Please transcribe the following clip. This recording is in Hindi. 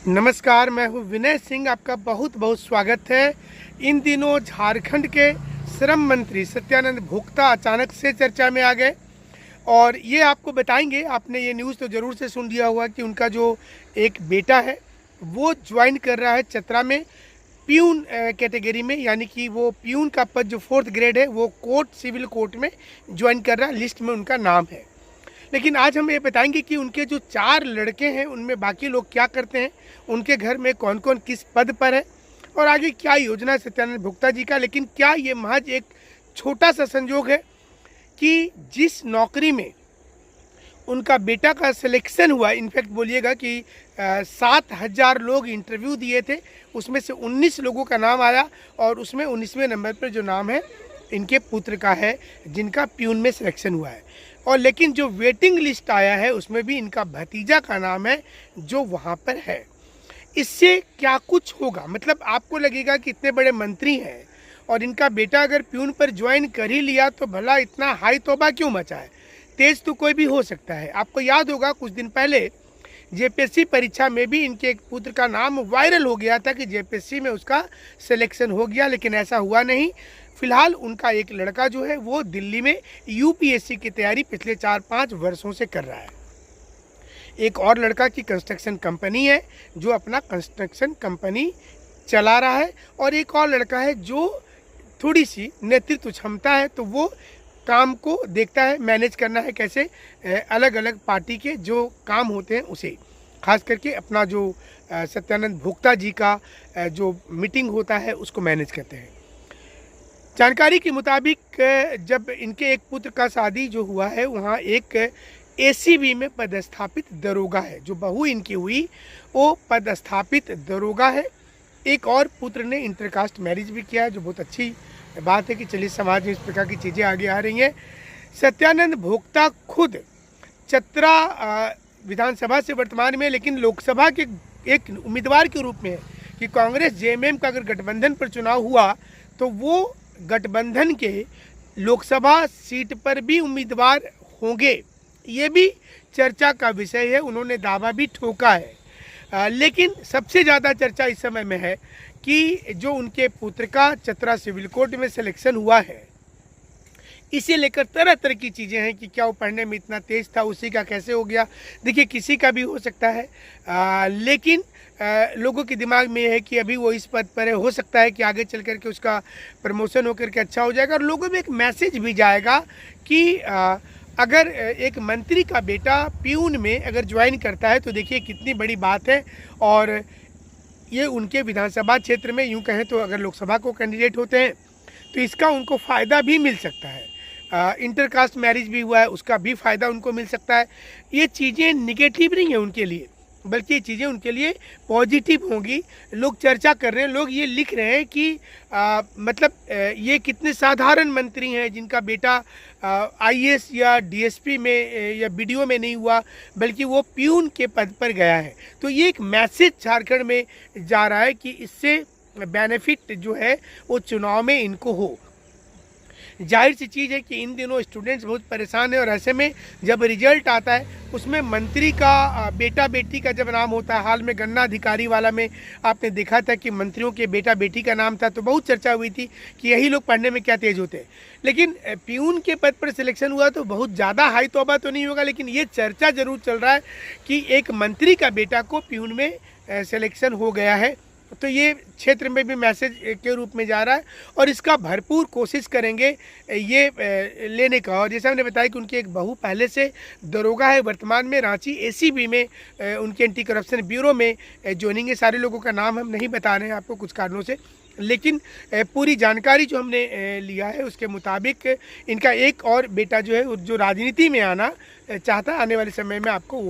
नमस्कार, मैं हूं विनय सिंह। आपका बहुत बहुत स्वागत है। इन दिनों झारखंड के श्रम मंत्री सत्यानंद भोक्ता अचानक से चर्चा में आ गए और ये आपको बताएंगे। आपने ये न्यूज़ तो ज़रूर से सुन लिया होगा कि उनका जो एक बेटा है वो ज्वाइन कर रहा है चतरा में प्यून कैटेगरी में, यानी कि वो प्यून का पद जो 4th ग्रेड है वो सिविल कोर्ट में ज्वाइन कर रहा है। लिस्ट में उनका नाम है। लेकिन आज हम ये बताएंगे कि उनके जो 4 लड़के हैं उनमें बाकी लोग क्या करते हैं, उनके घर में कौन कौन किस पद पर है और आगे क्या योजना है सत्यानंद भोक्ता जी का। लेकिन क्या ये महज एक छोटा सा संयोग है कि जिस नौकरी में उनका बेटा का सिलेक्शन हुआ, इनफैक्ट बोलिएगा कि 7,000 लोग इंटरव्यू दिए थे, उसमें से 19 लोगों का नाम आया और उसमें 19वें नंबर पर जो नाम है इनके पुत्र का है जिनका प्यून में सिलेक्शन हुआ है। और लेकिन जो वेटिंग लिस्ट आया है उसमें भी इनका भतीजा का नाम है जो वहाँ पर है। इससे क्या कुछ होगा, मतलब आपको लगेगा कि इतने बड़े मंत्री हैं और इनका बेटा अगर प्यून पर ज्वाइन कर ही लिया तो भला इतना हाई तौबा क्यों मचा है। तेज तो कोई भी हो सकता है। आपको याद होगा कुछ दिन पहले जेपीएससी परीक्षा में भी इनके एक पुत्र का नाम वायरल हो गया था कि जेपीएससी में उसका सिलेक्शन हो गया, लेकिन ऐसा हुआ नहीं। फिलहाल उनका एक लड़का जो है वो दिल्ली में यूपीएससी की तैयारी पिछले 4-5 वर्षों से कर रहा है। एक और लड़का की कंस्ट्रक्शन कंपनी है जो अपना कंस्ट्रक्शन कंपनी चला रहा है और एक और लड़का है जो थोड़ी सी नेतृत्व क्षमता है, तो वो काम को देखता है, मैनेज करना है कैसे अलग अलग पार्टी के जो काम होते हैं उसे, खास करके अपना जो सत्यानंद भोक्ता जी का जो मीटिंग होता है उसको मैनेज करते हैं। जानकारी के मुताबिक जब इनके एक पुत्र का शादी जो हुआ है वहाँ एक एसीबी में पदस्थापित दरोगा है, जो बहू इनकी हुई वो पदस्थापित दरोगा है। एक और पुत्र ने इंटरकास्ट मैरिज भी किया है, जो बहुत अच्छी बात है कि चलिए समाज में इस प्रकार की चीज़ें आगे आ रही हैं। सत्यानंद भोक्ता खुद चतरा विधानसभा से वर्तमान में, लेकिन लोकसभा के एक उम्मीदवार के रूप में है कि कांग्रेस जेएमएम का अगर गठबंधन पर चुनाव हुआ तो वो गठबंधन के लोकसभा सीट पर भी उम्मीदवार होंगे। ये भी चर्चा का विषय है, उन्होंने दावा भी ठोका है। लेकिन सबसे ज़्यादा चर्चा इस समय में है कि जो उनके पुत्र का चतरा सिविल कोर्ट में सिलेक्शन हुआ है, इसे लेकर तरह तरह की चीज़ें हैं कि क्या वो पढ़ने में इतना तेज था, उसी का कैसे हो गया। देखिए किसी का भी हो सकता है, लेकिन लोगों के दिमाग में है कि अभी वो इस पद पर है, हो सकता है कि आगे चल कर के उसका प्रमोशन होकर के अच्छा हो जाएगा और लोगों में एक मैसेज भी जाएगा कि अगर एक मंत्री का बेटा प्यून में अगर ज्वाइन करता है तो देखिए कितनी बड़ी बात है। और ये उनके विधानसभा क्षेत्र में, यूँ कहें तो अगर लोकसभा को कैंडिडेट होते हैं तो इसका उनको फ़ायदा भी मिल सकता है। इंटरकास्ट मैरिज भी हुआ है, उसका भी फ़ायदा उनको मिल सकता है। ये चीज़ें निगेटिव नहीं है उनके लिए, बल्कि ये चीज़ें उनके लिए पॉजिटिव होंगी। लोग चर्चा कर रहे हैं, लोग ये लिख रहे हैं कि मतलब ये कितने साधारण मंत्री हैं जिनका बेटा आईएएस या डीएसपी में या बीडीओ में नहीं हुआ, बल्कि वो प्यून के पद पर गया है। तो ये एक मैसेज झारखंड में जा रहा है कि इससे बेनिफिट जो है वो चुनाव में इनको हो। जाहिर सी चीज़ है कि इन दिनों स्टूडेंट्स बहुत परेशान हैं और ऐसे में जब रिजल्ट आता है उसमें मंत्री का बेटा बेटी का जब नाम होता है, हाल में गन्ना अधिकारी वाला में आपने देखा था कि मंत्रियों के बेटा बेटी का नाम था, तो बहुत चर्चा हुई थी कि यही लोग पढ़ने में क्या तेज होते हैं। लेकिन प्यून के पद पर सिलेक्शन हुआ तो बहुत ज़्यादा हाई तौबा तो नहीं होगा, लेकिन ये चर्चा ज़रूर चल रहा है कि एक मंत्री का बेटा को प्यून में सिलेक्शन हो गया है। तो ये क्षेत्र में भी मैसेज के रूप में जा रहा है और इसका भरपूर कोशिश करेंगे ये लेने का। और जैसे हमने बताया कि उनकी एक बहू पहले से दरोगा है, वर्तमान में रांची एसीबी में उनके एंटी करप्शन ब्यूरो में ज्वाइनिंग है। सारे लोगों का नाम हम नहीं बता रहे हैं आपको कुछ कारणों से, लेकिन पूरी जानकारी जो हमने लिया है उसके मुताबिक इनका एक और बेटा जो है जो राजनीति में आना चाहता है, आने वाले समय में आपको वो